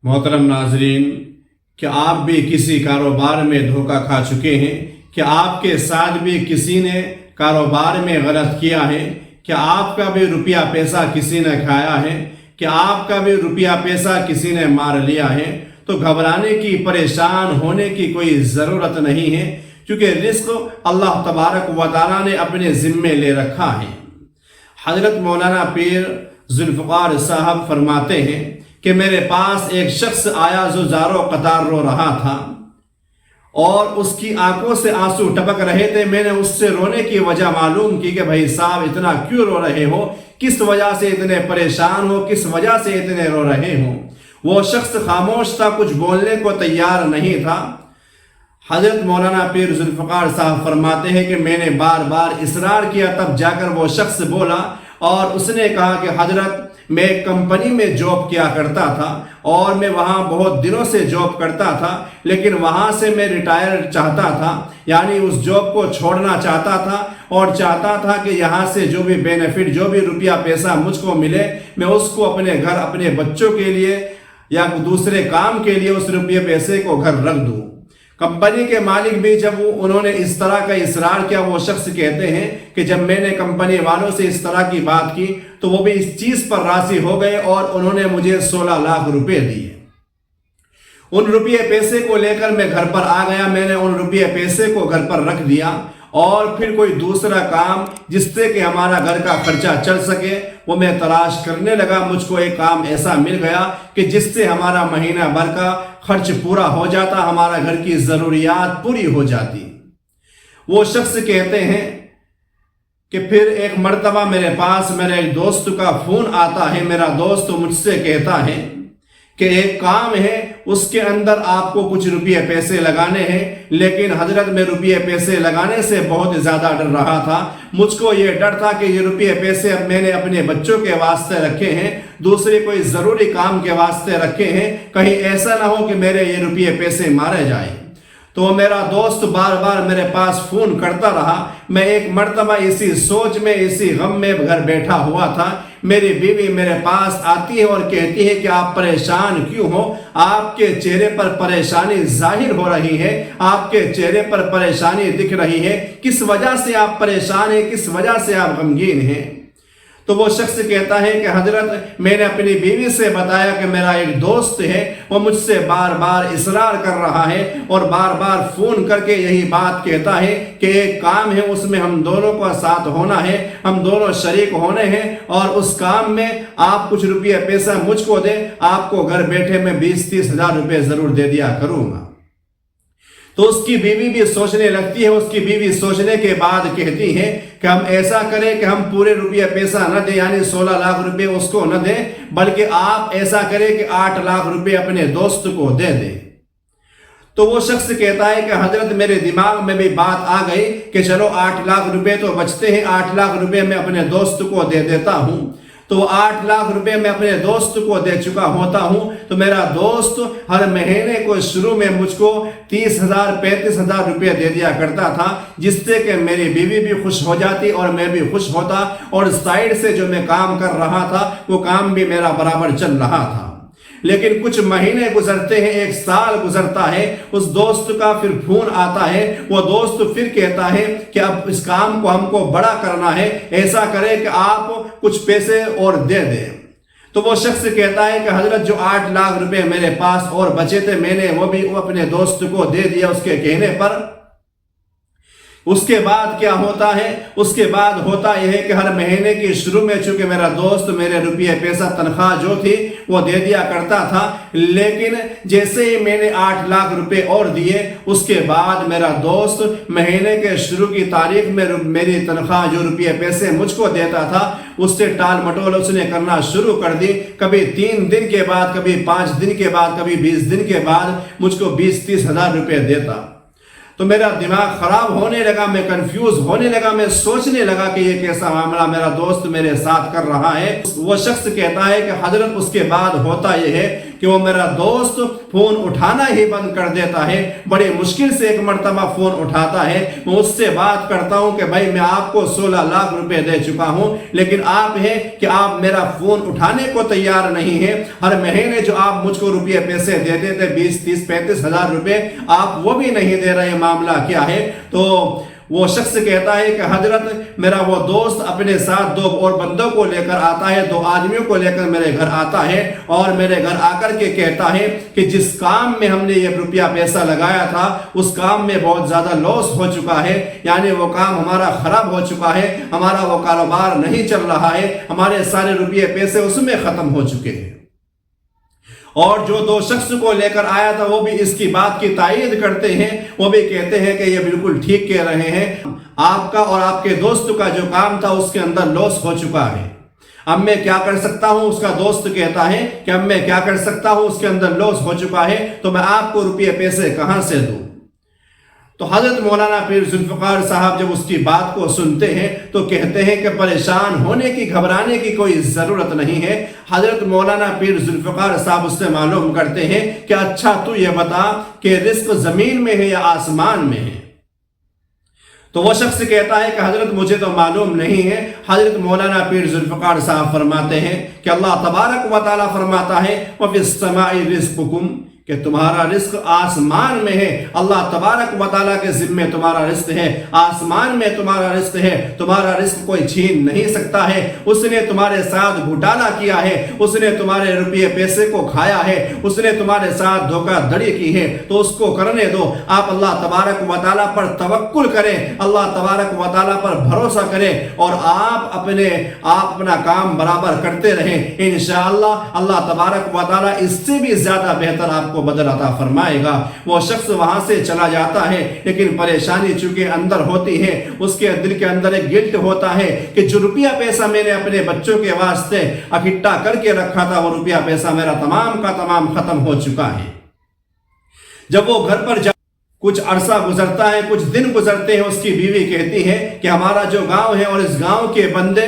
محترم ناظرین، کہ آپ بھی کسی کاروبار میں دھوکہ کھا چکے ہیں؟ کہ آپ کے ساتھ بھی کسی نے کاروبار میں غلط کیا ہے؟ کہ آپ کا بھی روپیہ پیسہ کسی نے کھایا ہے؟ کہ آپ کا بھی روپیہ پیسہ کسی نے مار لیا ہے؟ تو گھبرانے کی، پریشان ہونے کی کوئی ضرورت نہیں ہے، کیونکہ رزق اللہ تبارک و تعالیٰ نے اپنے ذمے لے رکھا ہے۔ حضرت مولانا پیر ذوالفقار صاحب فرماتے ہیں کہ میرے پاس ایک شخص آیا جو زارو قطار رو رہا تھا اور اس کی آنکھوں سے آنسو ٹپک رہے تھے۔ میں نے اس سے رونے کی وجہ معلوم کی کہ بھائی صاحب اتنا کیوں رو رہے ہو، کس وجہ سے اتنے پریشان ہو، کس وجہ سے اتنے رو رہے ہو۔ وہ شخص خاموش تھا، کچھ بولنے کو تیار نہیں تھا۔ حضرت مولانا پیر ذوالفقار صاحب فرماتے ہیں کہ میں نے بار بار اصرار کیا، تب جا کر وہ شخص بولا اور اس نے کہا کہ حضرت میں ایک کمپنی میں جاب کیا کرتا تھا اور میں وہاں بہت دنوں سے جاب کرتا تھا، لیکن وہاں سے میں ریٹائر چاہتا تھا، یعنی اس جاب کو چھوڑنا چاہتا تھا اور چاہتا تھا کہ یہاں سے جو بھی بینیفٹ، جو بھی روپیہ پیسہ مجھ کو ملے، میں اس کو اپنے گھر، اپنے بچوں کے لیے یا دوسرے کام کے لیے اس روپیے پیسے کو گھر رکھ دوں۔ کمپنی کے مالک بھی جب انہوں نے اس طرح کا اصرار کیا، وہ شخص کہتے ہیں کہ جب میں نے کمپنی والوں سے اس طرح کی بات کی تو وہ بھی اس چیز پر راضی ہو گئے اور انہوں نے مجھے 16 لاکھ روپے دیے۔ ان روپیے پیسے کو لے کر میں گھر پر آ گیا، میں نے ان روپیے پیسے کو گھر پر رکھ دیا اور پھر کوئی دوسرا کام جس سے کہ ہمارا گھر کا خرچہ چل سکے وہ میں تلاش کرنے لگا۔ مجھ کو ایک کام ایسا مل گیا کہ جس سے ہمارا مہینہ بھر کا خرچ پورا ہو جاتا، ہمارا گھر کی ضروریات پوری ہو جاتی۔ وہ شخص کہتے ہیں کہ پھر ایک مرتبہ میرے پاس میرے ایک دوست کا فون آتا ہے، میرا دوست مجھ سے کہتا ہے کہ ایک کام ہے، اس کے اندر آپ کو کچھ روپیے پیسے لگانے ہیں، لیکن حضرت میں روپیے پیسے لگانے سے بہت زیادہ ڈر رہا تھا۔ مجھ کو یہ ڈر تھا کہ یہ روپیے پیسے اب میں نے اپنے بچوں کے واسطے رکھے ہیں، دوسرے کوئی ضروری کام کے واسطے رکھے ہیں، کہیں ایسا نہ ہو کہ میرے یہ روپیے پیسے مارے جائیں۔ تو میرا دوست بار بار میرے پاس فون کرتا رہا۔ میں ایک مرتبہ اسی سوچ میں، اسی غم میں گھر بیٹھا ہوا تھا۔ میری بیوی میرے پاس آتی ہے اور کہتی ہے کہ آپ پریشان کیوں ہو؟ آپ کے چہرے پر پریشانی ظاہر ہو رہی ہے، آپ کے چہرے پر پریشانی دکھ رہی ہے، کس وجہ سے آپ پریشان ہیں، کس وجہ سے آپ غمگین ہیں؟ تو وہ شخص کہتا ہے کہ حضرت میں نے اپنی بیوی سے بتایا کہ میرا ایک دوست ہے، وہ مجھ سے بار بار اصرار کر رہا ہے اور بار بار فون کر کے یہی بات کہتا ہے کہ ایک کام ہے، اس میں ہم دونوں کو ساتھ ہونا ہے، ہم دونوں شریک ہونے ہیں اور اس کام میں آپ کچھ روپیہ پیسہ مجھ کو دیں، آپ کو گھر بیٹھے میں 20-30 ہزار روپے ضرور دے دیا کروں گا۔ تو اس کی بیوی بھی سوچنے لگتی ہے۔ اس کی بیوی سوچنے کے بعد کہتی ہے کہ ہم ایسا کریں کہ ہم پورے روپیہ پیسہ نہ دیں، یعنی 16 لاکھ روپے اس کو نہ دیں، بلکہ آپ ایسا کریں کہ 8 لاکھ روپے اپنے دوست کو دے دیں۔ تو وہ شخص کہتا ہے کہ حضرت میرے دماغ میں بھی بات آ گئی کہ چلو 8 لاکھ روپے تو بچتے ہیں، 8 لاکھ روپے میں اپنے دوست کو دے دیتا ہوں۔ تو 8 لاکھ روپے میں اپنے دوست کو دے چکا ہوتا ہوں تو میرا دوست ہر مہینے کو شروع میں مجھ کو 30,000 35,000 روپے دے دیا کرتا تھا، جس سے کہ میری بیوی بھی خوش ہو جاتی اور میں بھی خوش ہوتا، اور سائیڈ سے جو میں کام کر رہا تھا وہ کام بھی میرا برابر چل رہا تھا۔ لیکن کچھ مہینے گزرتے ہیں، 1 سال گزرتا ہے، اس دوست کا پھر فون آتا ہے۔ وہ دوست پھر کہتا ہے کہ اب اس کام کو ہم کو بڑا کرنا ہے، ایسا کرے کہ آپ کچھ پیسے اور دے دیں۔ تو وہ شخص کہتا ہے کہ حضرت جو 8 لاکھ روپے میرے پاس اور بچے تھے، میں نے وہ بھی اپنے دوست کو دے دیا اس کے کہنے پر۔ اس کے بعد کیا ہوتا ہے؟ اس کے بعد ہوتا یہ ہے کہ ہر مہینے کی شروع میں چونکہ میرا دوست میرے روپیہ پیسہ تنخواہ جو تھی وہ دے دیا کرتا تھا، لیکن جیسے ہی میں نے 8 لاکھ روپے اور دیے، اس کے بعد میرا دوست مہینے کے شروع کی تاریخ میں میری تنخواہ جو روپیہ پیسے مجھ کو دیتا تھا اس سے ٹال مٹول اس نے کرنا شروع کر دی۔ کبھی 3 دن کے بعد، کبھی 5 دن کے بعد، کبھی 20 دن کے بعد مجھ کو 20-30 ہزار روپے دیتا۔ تو میرا دماغ خراب ہونے لگا، میں کنفیوز ہونے لگا، میں سوچنے لگا کہ یہ کیسا معاملہ میرا دوست میرے ساتھ کر رہا ہے۔ وہ شخص کہتا ہے کہ حضرت اس کے بعد ہوتا یہ ہے کہ وہ میرا دوست فون اٹھانا ہی بند کر دیتا ہے، بڑے مشکل سے ایک مرتبہ فون اٹھاتا ہے، میں اس سے بات کرتا ہوں کہ بھائی میں آپ کو 16 لاکھ روپے دے چکا ہوں، لیکن آپ ہیں کہ آپ میرا فون اٹھانے کو تیار نہیں ہیں، ہر مہینے جو آپ مجھ کو روپے پیسے دیتے تھے 20 30 35 ہزار روپے، آپ وہ بھی نہیں دے رہے، معاملہ کیا ہے؟ تو وہ شخص کہتا ہے کہ حضرت میرا وہ دوست اپنے ساتھ 2 اور بندوں کو لے کر آتا ہے، 2 آدمیوں کو لے کر میرے گھر آتا ہے اور میرے گھر آ کر کے کہتا ہے کہ جس کام میں ہم نے یہ روپیہ پیسہ لگایا تھا اس کام میں بہت زیادہ لاس ہو چکا ہے، یعنی وہ کام ہمارا خراب ہو چکا ہے، ہمارا وہ کاروبار نہیں چل رہا ہے، ہمارے سارے روپے پیسے اس میں ختم ہو چکے ہیں۔ اور جو 2 شخص کو لے کر آیا تھا وہ بھی اس کی بات کی تائید کرتے ہیں، وہ بھی کہتے ہیں کہ یہ بالکل ٹھیک کہہ رہے ہیں، آپ کا اور آپ کے دوست کا جو کام تھا اس کے اندر لاس ہو چکا ہے، اب میں کیا کر سکتا ہوں؟ اس کا دوست کہتا ہے کہ اب میں کیا کر سکتا ہوں، اس کے اندر لاس ہو چکا ہے تو میں آپ کو روپے پیسے کہاں سے دوں؟ تو حضرت مولانا پیر ذوالفقار صاحب جب اس کی بات کو سنتے ہیں تو کہتے ہیں کہ پریشان ہونے کی، گھبرانے کی کوئی ضرورت نہیں ہے۔ حضرت مولانا پیر ذوالفقار صاحب اس سے معلوم کرتے ہیں کہ اچھا تو یہ بتا کہ رزق زمین میں ہے یا آسمان میں ہے؟ تو وہ شخص کہتا ہے کہ حضرت مجھے تو معلوم نہیں ہے۔ حضرت مولانا پیر ذوالفقار صاحب فرماتے ہیں کہ اللہ تبارک و تعالیٰ فرماتا ہے وَفِي السَّمَاءِ رِزْقُكُمْ، کہ تمہارا رزق آسمان میں ہے، اللہ تبارک و تعالیٰ کے ذمے تمہارا رزق ہے، آسمان میں تمہارا رزق ہے، تمہارا رزق کوئی چھین نہیں سکتا ہے، اس نے تمہارے ساتھ گھوٹالا کیا ہے، اس نے تمہارے روپے پیسے کو کھایا ہے، اس نے تمہارے ساتھ دھوکہ دھڑی کی ہے، تو اس کو کرنے دو، آپ اللہ تبارک و تعالیٰ پر توکل کریں، اللہ تبارک و تعالیٰ پر بھروسہ کریں اور آپ اپنا کام برابر کرتے رہیں، انشاءاللہ اللہ تبارک و تعالیٰ اس سے بھی زیادہ بہتر آپ کو بدل عطا فرمائے گا۔ وہ شخص وہاں سے چلا جاتا ہے، لیکن پریشانی چونکہ اندر ہوتی ہے، اس کے دل کے اندر ایک گلٹ ہوتا ہے کہ جو روپیہ پیسہ میں نے اپنے بچوں کے واسطے اکٹھا کر کے رکھا تھا وہ روپیہ پیسہ میرا تمام کا تمام ختم ہو چکا ہے۔ جب وہ گھر پر کچھ عرصہ گزرتا ہے، کچھ دن گزرتے ہیں، اس کی بیوی کہتی ہے کہ ہمارا جو گاؤں ہے اور اس گاؤں کے بندے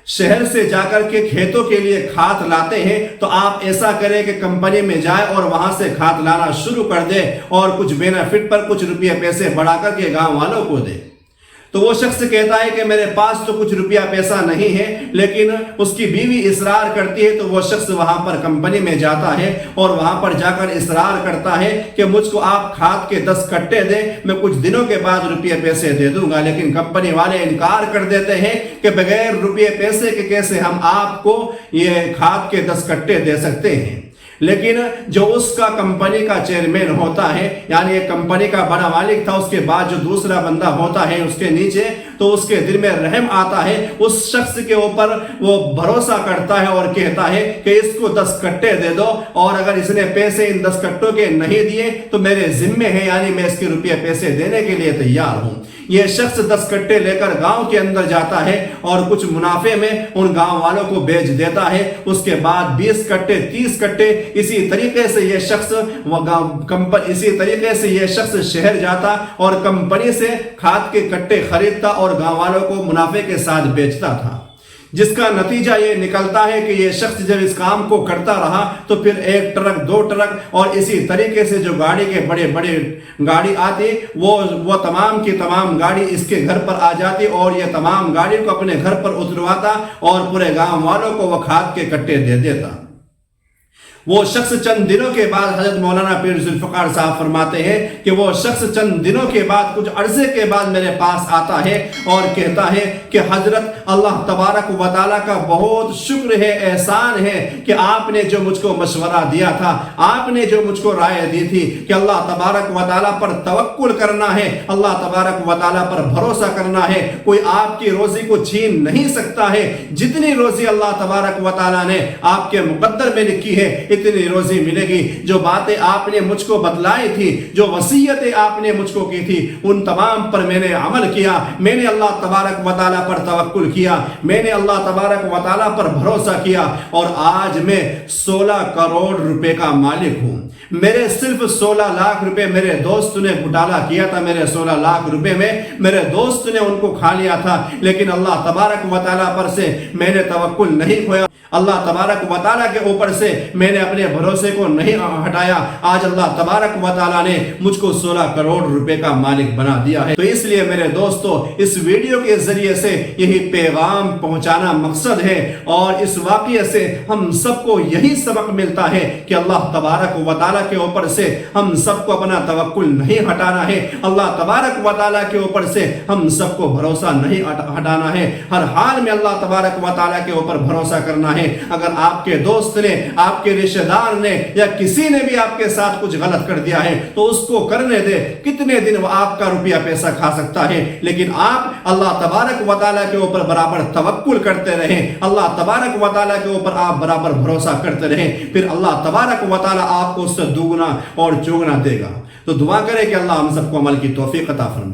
شہر سے جا کر کے کھیتوں کے لیے کھاد لاتے ہیں، تو آپ ایسا کریں کہ کمپنی میں جائے اور وہاں سے کھاد لانا شروع کر دے اور کچھ بینیفٹ پر کچھ روپے پیسے بڑھا کر کے گاؤں والوں کو دے۔ تو وہ شخص کہتا ہے کہ میرے پاس تو کچھ روپیہ پیسہ نہیں ہے، لیکن اس کی بیوی اصرار کرتی ہے، تو وہ شخص وہاں پر کمپنی میں جاتا ہے اور وہاں پر جا کر اصرار کرتا ہے کہ مجھ کو آپ کھاد کے 10 کٹے دیں، میں کچھ دنوں کے بعد روپیہ پیسے دے دوں گا، لیکن کمپنی والے انکار کر دیتے ہیں کہ بغیر روپیہ پیسے کے کیسے ہم آپ کو یہ کھاد کے 10 کٹے دے سکتے ہیں۔ لیکن جو اس کا کمپنی کا چیئرمین ہوتا ہے، یعنی ایک کمپنی کا بڑا مالک تھا، اس کے بعد جو دوسرا بندہ ہوتا ہے اس کے نیچے، تو اس کے دل میں رحم آتا ہے، اس شخص کے اوپر وہ بھروسہ کرتا ہے اور کہتا ہے کہ اس کو 10 کٹے دے دو، اور اگر اس نے پیسے ان 10 کٹوں کے نہیں دیے تو میرے ذمے ہیں، یعنی میں اس کے روپے پیسے دینے کے لیے تیار ہوں۔ یہ شخص 10 کٹے لے کر گاؤں کے اندر جاتا ہے اور کچھ منافع میں ان گاؤں والوں کو بیچ دیتا ہے، اس کے بعد 20 کٹے 30 کٹے اسی طریقے سے یہ شخص شہر جاتا اور کمپنی سے کھاد کے کٹے خریدتا اور گاؤں والوں کو منافع کے ساتھ بیچتا تھا، جس کا نتیجہ یہ نکلتا ہے کہ یہ شخص جب اس کام کو کرتا رہا تو پھر 1 ٹرک 2 ٹرک اور اسی طریقے سے جو گاڑی کے بڑے گاڑی آتی وہ تمام کی تمام گاڑی اس کے گھر پر آ جاتی اور یہ تمام گاڑی کو اپنے گھر پر اترواتا اور پورے گاؤں والوں کو وہ کھاد کے کٹے دے دیتا۔ وہ شخص چند دنوں کے بعد، حضرت مولانا پیر ذوالفقار صاحب فرماتے ہیں کہ وہ شخص چند دنوں کے بعد، کچھ عرصے کے بعد میرے پاس آتا ہے اور کہتا ہے کہ حضرت اللہ تبارک و تعالیٰ کا بہت شکر ہے، احسان ہے کہ آپ نے جو مجھ کو مشورہ دیا تھا، آپ نے جو مجھ کو رائے دی تھی کہ اللہ تبارک و تعالیٰ پر توکل کرنا ہے، اللہ تبارک و تعالیٰ پر بھروسہ کرنا ہے، کوئی آپ کی روزی کو چھین نہیں سکتا ہے، جتنی روزی اللہ تبارک و تعالیٰ نے آپ کے مقدر میں لکھی ہے اتنی روزی ملے گی۔ جو باتیں آپ نے مجھ کو بتلائی تھی، جو وصیتیں آپ نے مجھ کو کی تھی، ان تمام پر میں نے عمل کیا۔ میں نے اللہ تبارک و تعالیٰ پر توکل کیا، میں نے اللہ تبارک و تعالیٰ پر بھروسہ کیا، اور آج میں 16 کروڑ روپے کا مالک ہوں۔ میرے صرف 16 لاکھ روپے میرے دوست نے گھٹالہ کیا تھا، میرے 16 لاکھ روپے میں میرے دوست نے ان کو کھا لیا تھا، لیکن اللہ تبارک و تعالیٰ پر سے میں نے توکل نہیں کھویا، اللہ تبارک و تعالیٰ کے اوپر سے میں نے اپنے بھروسے کو نہیں ہٹایا۔ آج اللہ تبارک و تعالیٰ نے مجھ کو 16 کروڑ روپے کا مالک بنا دیا ہے۔ تو اس لیے میرے دوستو، اس ویڈیو کے ذریعے سے یہی پیغام پہنچانا مقصد ہے، اور اس واقعے سے ہم سب کو یہی سبق ملتا ہے کہ اللہ تبارک و تعالیٰ کے اوپر سے ہم سب کو اپنا توکل نہیں ہٹانا ہے، اللہ تبارک و تعالیٰ کے اوپر سے ہم سب کو بھروسہ نہیں ہٹانا ہے۔ ہر حال میں اللہ تبارک و تعالیٰ کے اوپر بھروسہ کرنا ہے۔ اگر آپ کے دوست نے، آپ کے رشتہ دار نے، یا کسی نے بھی آپ کے ساتھ کچھ غلط کر دیا ہے تو اس کو کرنے دے۔ کتنے دن وہ آپ کا روپیہ پیسہ کھا سکتا ہے، لیکن آپ اللہ تبارک و تعالیٰ کے اوپر برابر توکل کرتے رہیں، اللہ تبارک و تعالیٰ کے اوپر آپ برابر بھروسہ کرتے رہیں، پھر اللہ تبارک و تعالیٰ آپ کو اس سے دوگنا اور چوگنا دے گا۔ تو دعا کریں کہ اللہ ہم سب کو عمل کی توفیق عطا فرمائے۔